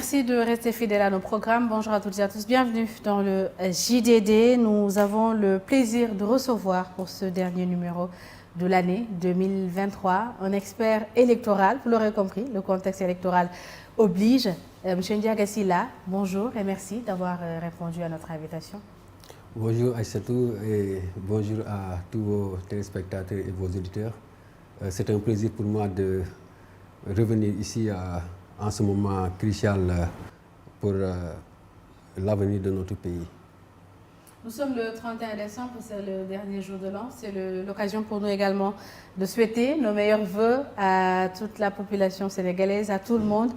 Merci de rester fidèle à nos programmes. Bonjour à toutes et à tous. Bienvenue dans le JDD. Nous avons le plaisir de recevoir pour ce dernier numéro de l'année 2023 un expert électoral. Vous l'aurez compris, le contexte électoral oblige. Monsieur Ndiaga Sylla, bonjour et merci d'avoir répondu à notre invitation. Bonjour Aïssatou et bonjour à tous vos téléspectateurs et vos auditeurs. C'est un plaisir pour moi de revenir ici en ce moment crucial pour l'avenir de notre pays. Nous sommes le 31 décembre, c'est le dernier jour de l'an. C'est l'occasion pour nous également de souhaiter nos meilleurs vœux à toute la population sénégalaise, à tout le monde.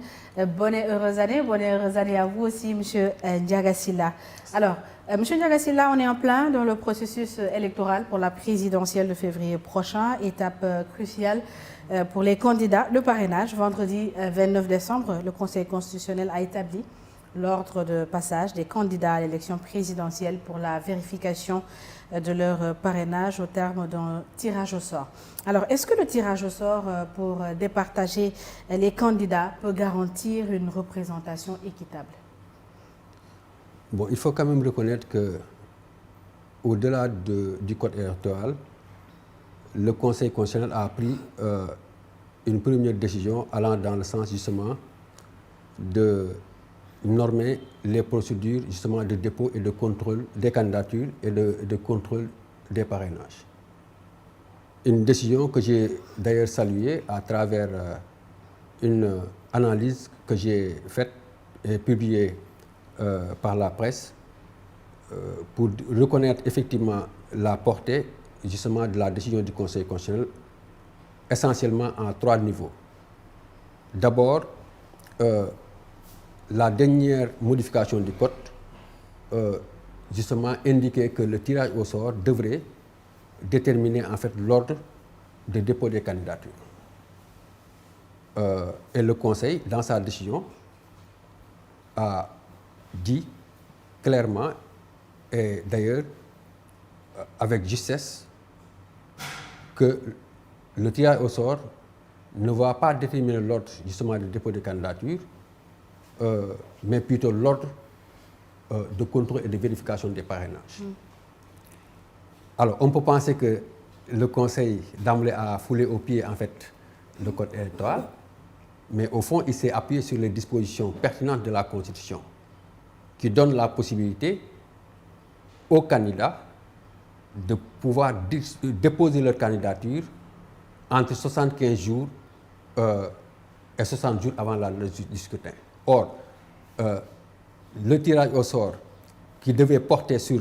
Bonne et heureuse année à vous aussi, Monsieur Ndiaga Sylla. Alors, Monsieur Ndiaga Sylla, on est en plein dans le processus électoral pour la présidentielle de février prochain, étape cruciale pour les candidats. Le parrainage, vendredi 29 décembre, le Conseil constitutionnel a établi l'ordre de passage des candidats à l'élection présidentielle pour la vérification de leur parrainage au terme d'un tirage au sort. Alors, est-ce que le tirage au sort pour départager les candidats peut garantir une représentation équitable? Bon, il faut quand même reconnaître que, au-delà du code électoral, le Conseil constitutionnel a pris une première décision allant dans le sens justement de normer les procédures justement de dépôt et de contrôle des candidatures et de contrôle des parrainages. Une décision que j'ai d'ailleurs saluée à travers une analyse que j'ai faite et publiée par la presse pour reconnaître effectivement la portée justement de la décision du Conseil constitutionnel essentiellement en 3 niveaux. D'abord, la dernière modification du code justement indiquait que le tirage au sort devrait déterminer en fait l'ordre de dépôt des candidatures. Et le Conseil, dans sa décision, a dit clairement et d'ailleurs avec justesse que le tirage au sort ne va pas déterminer l'ordre justement de dépôt des candidatures, mais plutôt l'ordre de contrôle et de vérification des parrainages. Alors, on peut penser que le Conseil d'emblée a foulé aux pieds en fait le code électoral, mais au fond, il s'est appuyé sur les dispositions pertinentes de la Constitution qui donnent la possibilité aux candidats de pouvoir déposer leur candidature entre 75 jours et 60 jours avant la date du scrutin. Or, le tirage au sort qui devait porter sur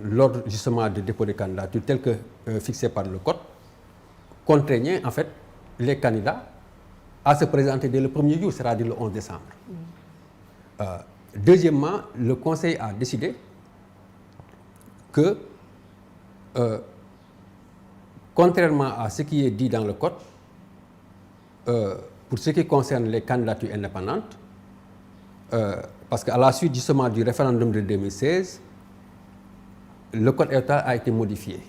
l'ordre justement de dépôt des candidatures tel que fixé par le code contraignait en fait les candidats à se présenter dès le premier jour, c'est-à-dire le 11 décembre. Deuxièmement, le Conseil a décidé que, contrairement à ce qui est dit dans le code, pour ce qui concerne les candidatures indépendantes, parce qu'à la suite justement du référendum de 2016, le code électoral a été modifié.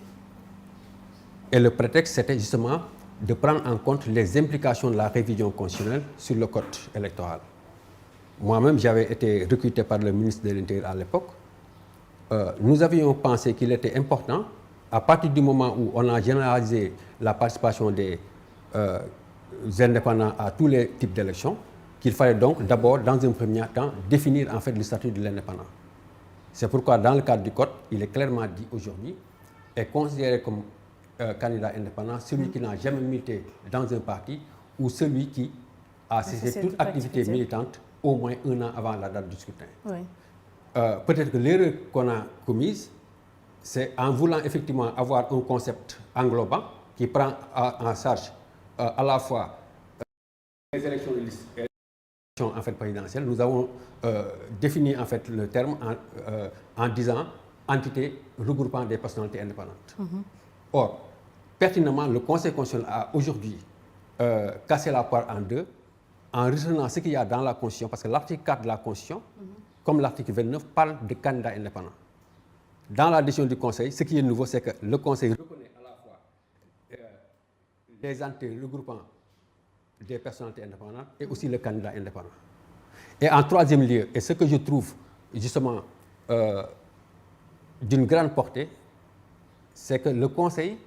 Et le prétexte, c'était justement de prendre en compte les implications de la révision constitutionnelle sur le code électoral. Moi-même, j'avais été recruté par le ministre de l'Intérieur à l'époque. Nous avions pensé qu'il était important, à partir du moment où on a généralisé la participation des indépendants à tous les types d'élections, qu'il fallait donc d'abord, dans un premier temps, définir en fait le statut de l'indépendant. C'est pourquoi, dans le cadre du code, il est clairement dit aujourd'hui, est considéré comme candidat indépendant celui qui n'a jamais milité dans un parti ou celui qui a cessé toute activité militante au moins 1 an avant la date du scrutin. Oui. Peut-être que l'erreur qu'on a commise, c'est en voulant effectivement avoir un concept englobant qui prend en charge à la fois les élections de liste et les élections en fait présidentielles. Nous avons défini en fait le terme en disant entité regroupant des personnalités indépendantes. Or, pertinemment, le Conseil constitutionnel a aujourd'hui cassé la poire en deux en retenant ce qu'il y a dans la Constitution, parce que l'article 4 de la Constitution, comme l'article 29, parle de candidats indépendants. Dans la décision du Conseil, ce qui est nouveau, c'est que le Conseil reconnaît à la fois les entités regroupant des personnalités indépendantes et aussi le candidat indépendant. Et en troisième lieu, et ce que je trouve justement d'une grande portée, c'est que le Conseil,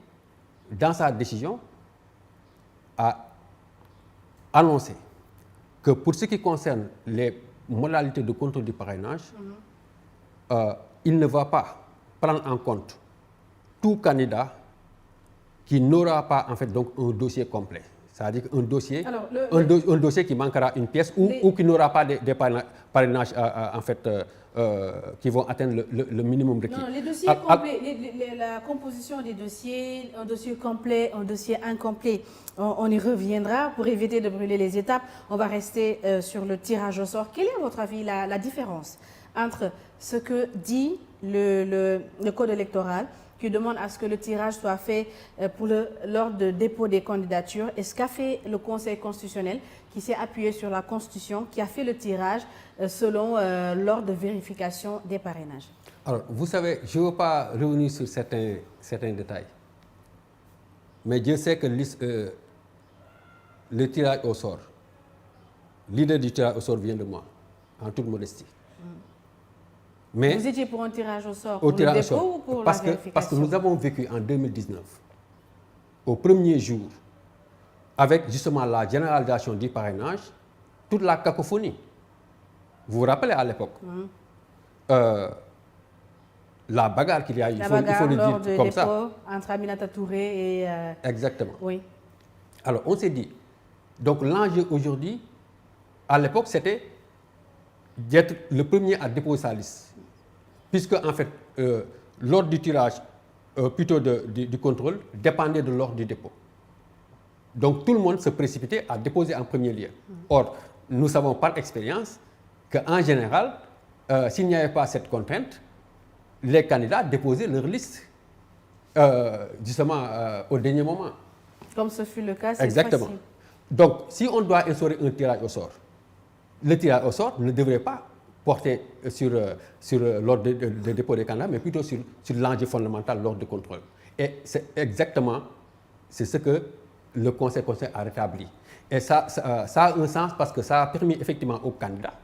dans sa décision, a annoncé que pour ce qui concerne les modalités de contrôle du parrainage, il ne va pas prendre en compte tout candidat qui n'aura pas en fait donc un dossier complet. C'est-à-dire un dossier, un dossier qui manquera une pièce ou qui n'aura pas des parrainages en fait, qui vont atteindre le minimum requis. Non, les dossiers complets, la composition des dossiers, un dossier complet, un dossier incomplet, on y reviendra pour éviter de brûler les étapes. On va rester sur le tirage au sort. Quelle est à votre avis la différence entre ce que dit le code électoral qui demande à ce que le tirage soit fait lors de dépôt des candidatures et ce qu'a fait le Conseil constitutionnel qui s'est appuyé sur la Constitution, qui a fait le tirage selon l'ordre de vérification des parrainages? Alors, vous savez, je ne veux pas revenir sur certains détails, mais Dieu sait que le tirage au sort, l'idée du tirage au sort vient de moi, en toute modestie. Mais vous étiez pour un tirage au sort, pour le dépôt ou pour la vérification? Parce que nous avons vécu en 2019, au premier jour, avec justement la généralisation du parrainage, toute la cacophonie. Vous vous rappelez à l'époque la bagarre qu'il y a eu, il faut le dire comme ça. Entre Aminata Touré et... Exactement. Oui. Alors, on s'est dit, donc l'enjeu aujourd'hui, à l'époque, c'était d'être le premier à déposer sa liste. Puisque, en fait, l'ordre du tirage, plutôt du contrôle, dépendait de l'ordre du dépôt. Donc, tout le monde se précipitait à déposer en premier lieu. Or, nous savons par expérience qu'en général, s'il n'y avait pas cette contrainte, les candidats déposaient leur liste, justement, au dernier moment. Comme ce fut le cas cette Exactement. fois-ci. Donc, si on doit instaurer un tirage au sort, le tirage au sort ne devrait pas porter sur l'ordre de dépôt des candidats, mais plutôt sur l'enjeu fondamental, l'ordre de contrôle. Et c'est exactement ce que le Conseil a rétabli. Et ça a un sens parce que ça a permis effectivement aux candidats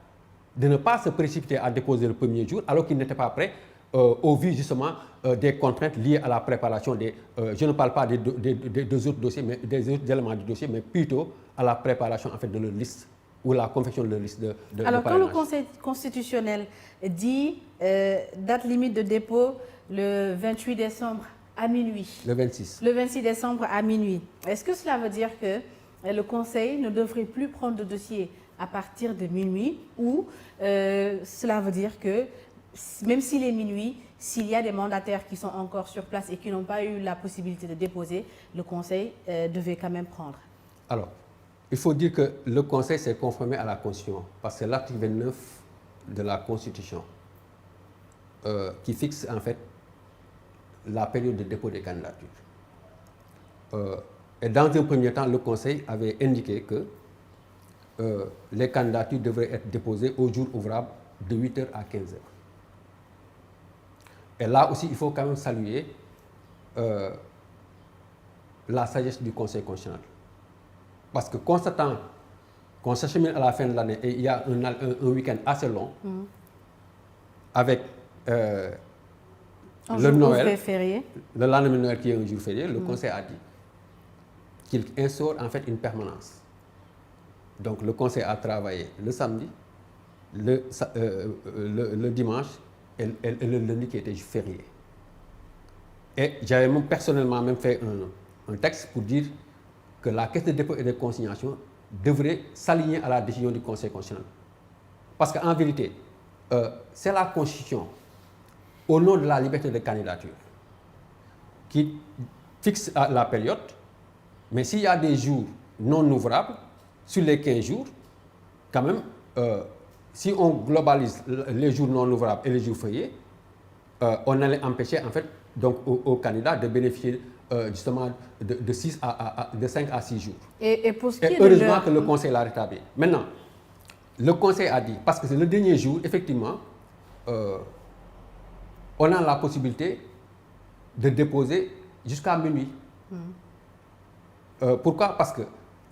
de ne pas se précipiter à déposer le premier jour alors qu'ils n'étaient pas prêts au vu justement des contraintes liées à la préparation des... je ne parle pas des autres dossiers, mais des autres éléments du dossier, mais plutôt à la préparation en fait, de leur liste ou la confection de leur liste de Alors, quand le Conseil constitutionnel dit date limite de dépôt le 28 décembre à minuit. Le 26. Le 26 décembre à minuit. Est-ce que cela veut dire que le Conseil ne devrait plus prendre de dossier à partir de minuit ou cela veut dire que même s'il est minuit, s'il y a des mandataires qui sont encore sur place et qui n'ont pas eu la possibilité de déposer, le Conseil devait quand même prendre? Alors, il faut dire que le Conseil s'est conformé à la Constitution, parce que c'est l'article 29 de la Constitution qui fixe en fait la période de dépôt des candidatures. Et dans un premier temps, le Conseil avait indiqué que les candidatures devraient être déposées au jour ouvrable de 8h à 15h. Et là aussi, il faut quand même saluer la sagesse du Conseil constitutionnel. Parce que constatant qu'on s'achemine à la fin de l'année et il y a un week-end assez long, avec le Noël, le lendemain de Noël qui est un jour férié, le Conseil a dit qu'il instaure en fait une permanence. Donc le Conseil a travaillé le samedi, le dimanche et le lundi qui était férié. Et j'avais même personnellement fait un texte pour dire que la Caisse de dépôt et de consignation devrait s'aligner à la décision du Conseil constitutionnel. Parce qu'en vérité, c'est la Constitution, au nom de la liberté de candidature, qui fixe la période, mais s'il y a des jours non ouvrables, sur les 15 jours, quand même, si on globalise les jours non ouvrables et les jours fériés, on allait empêcher en fait donc aux candidats de bénéficier justement de 5 à 6 jours. Et pour ce qui est heureusement que le Conseil l'a rétabli. Maintenant, le Conseil a dit, parce que c'est le dernier jour, effectivement, on a la possibilité de déposer jusqu'à minuit. Pourquoi? Parce que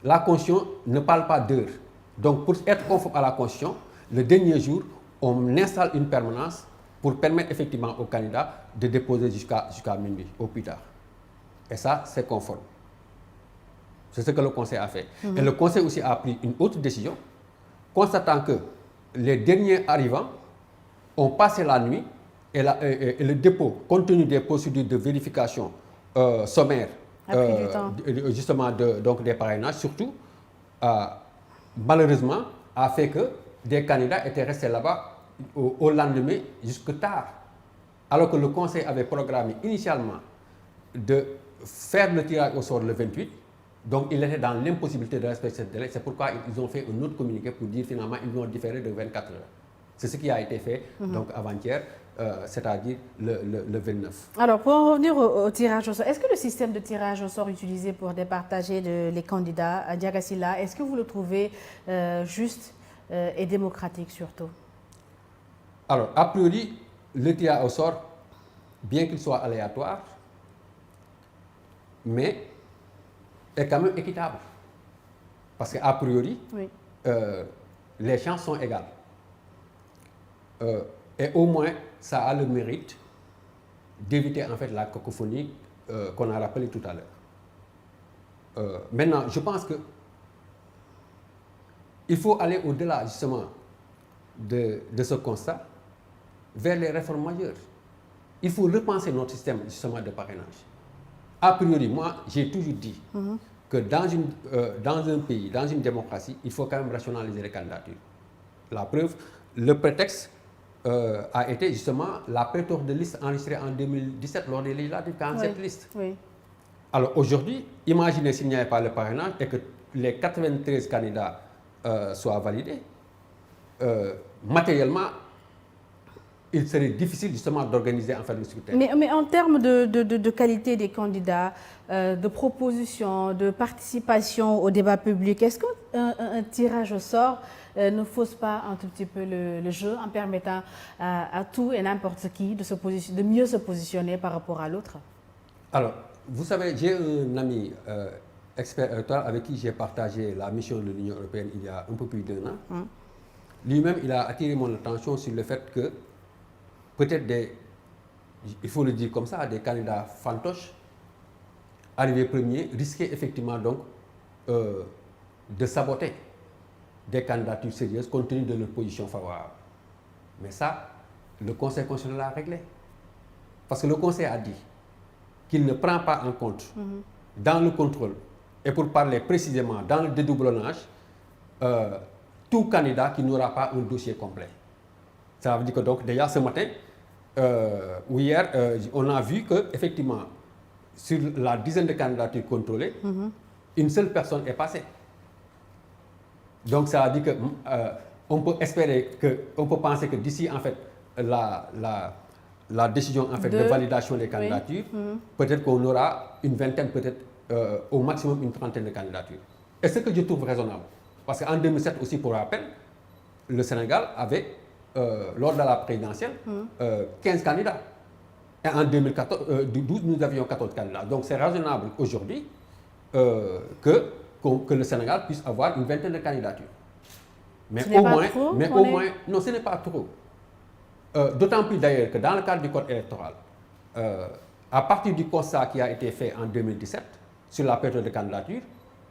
la Constitution ne parle pas d'heure. Donc, pour être conforme à la Constitution, le dernier jour, on installe une permanence pour permettre effectivement aux candidats de déposer jusqu'à minuit, au plus tard. Et ça, c'est conforme. C'est ce que le Conseil a fait. Et le Conseil aussi a pris une autre décision, constatant que les derniers arrivants ont passé la nuit et le dépôt, compte tenu des procédures de vérification sommaire, justement donc des parrainages, surtout, malheureusement, a fait que des candidats étaient restés là-bas au lendemain jusque tard. Alors que le Conseil avait programmé initialement de faire le tirage au sort le 28, donc il était dans l'impossibilité de respecter ce délai. C'est pourquoi ils ont fait un autre communiqué pour dire finalement ils vont différer de 24 heures. C'est ce qui a été fait donc avant-hier, c'est-à-dire le 29. Alors, pour en revenir au tirage au sort, est-ce que le système de tirage au sort utilisé pour départager les candidats à Ndiaga Sylla, est-ce que vous le trouvez juste et démocratique surtout? Alors, a priori, le tirage au sort, bien qu'il soit aléatoire, mais est quand même équitable. Parce qu'a priori, les chances sont égales. Et au moins, ça a le mérite d'éviter en fait la cacophonie qu'on a rappelée tout à l'heure. Maintenant, je pense que il faut aller au-delà justement de ce constat vers les réformes majeures. Il faut repenser notre système justement de parrainage. A priori, moi, j'ai toujours dit que dans un pays, dans une démocratie, il faut quand même rationaliser les candidatures. La preuve, le prétexte a été justement la pléthore de listes enregistrées en 2017 lors des législatives, 47 listes. Oui. Alors aujourd'hui, imaginez s'il n'y avait pas le parrainage et que les 93 candidats soient validés. Matériellement, il serait difficile justement d'organiser en fait le scrutin. Mais en termes de qualité des candidats, de propositions, de participation au débat public, est-ce qu'un tirage au sort ne fausse pas un tout petit peu le jeu en permettant à tout et n'importe qui de mieux se positionner par rapport à l'autre? Alors, vous savez, j'ai un ami expert électoral avec qui j'ai partagé la mission de l'Union européenne il y a un peu plus d'1 an. Lui-même, il a attiré mon attention sur le fait que peut-être il faut le dire comme ça, des candidats fantoches, arrivés premiers, risquaient effectivement donc de saboter des candidatures sérieuses compte tenu de leur position favorable. Mais ça, le Conseil constitutionnel l'a réglé. Parce que le Conseil a dit qu'il ne prend pas en compte dans le contrôle, et pour parler précisément dans le dédoublonnage, tout candidat qui n'aura pas un dossier complet. Ça veut dire que donc déjà ce matin, ou hier, on a vu qu'effectivement, sur la dizaine de candidatures contrôlées, une seule personne est passée. Donc ça veut dire qu'on peut espérer on peut penser que d'ici en fait la décision en fait de validation des candidatures, peut-être qu'on aura une vingtaine, peut-être au maximum une trentaine de candidatures. Et ce que je trouve raisonnable, parce qu'en 2007 aussi, pour rappel, le Sénégal avait lors de la présidentielle 15 candidats. Et en 2012, nous avions 14 candidats. Donc c'est raisonnable aujourd'hui que le Sénégal puisse avoir une vingtaine de candidatures. Mais au moins, non, ce n'est pas trop. D'autant plus d'ailleurs que dans le cadre du code électoral, à partir du constat qui a été fait en 2017 sur la période de candidature,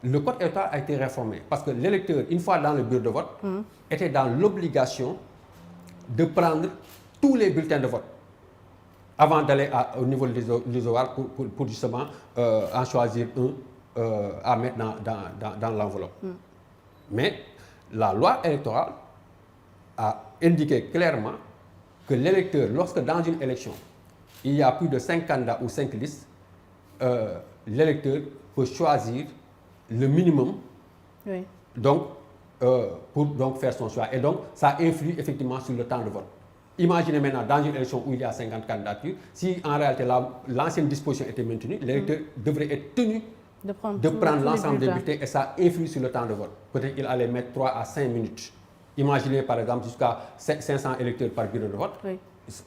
le code électoral a été réformé. Parce que l'électeur, une fois dans le bureau de vote, était dans l'obligation de prendre tous les bulletins de vote avant d'aller au niveau de l'isoloir pour justement en choisir un à mettre dans l'enveloppe. Mais la loi électorale a indiqué clairement que l'électeur, lorsque dans une élection, il y a plus de 5 candidats ou 5 listes, l'électeur peut choisir le minimum donc, pour donc faire son choix. Et donc, ça influe effectivement sur le temps de vote. Imaginez maintenant, dans une élection où il y a 50 candidatures, si en réalité l'ancienne disposition était maintenue, l'électeur devrait être tenu de prendre l'ensemble des bulletins et ça influe sur le temps de vote. Peut-être qu'il allait mettre 3 à 5 minutes. Imaginez par exemple jusqu'à 500 électeurs par bureau de vote.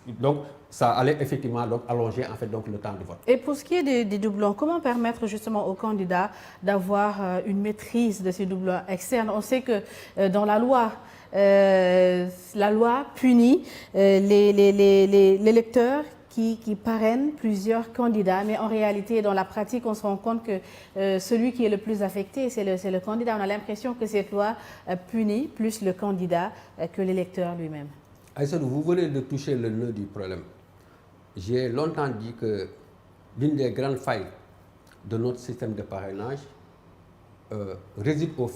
Donc, ça allait effectivement donc allonger en fait donc le temps de vote. Et pour ce qui est des doublons, comment permettre justement aux candidats d'avoir une maîtrise de ces doublons externes? On sait que dans la loi punit les électeurs qui parrainent plusieurs candidats, mais en réalité, dans la pratique, on se rend compte que celui qui est le plus affecté, c'est le candidat. On a l'impression que cette loi punit plus le candidat que l'électeur lui-même. Aïssatou, vous venez de toucher le nœud du problème. J'ai longtemps dit que l'une des grandes failles de notre système de parrainage réside au fait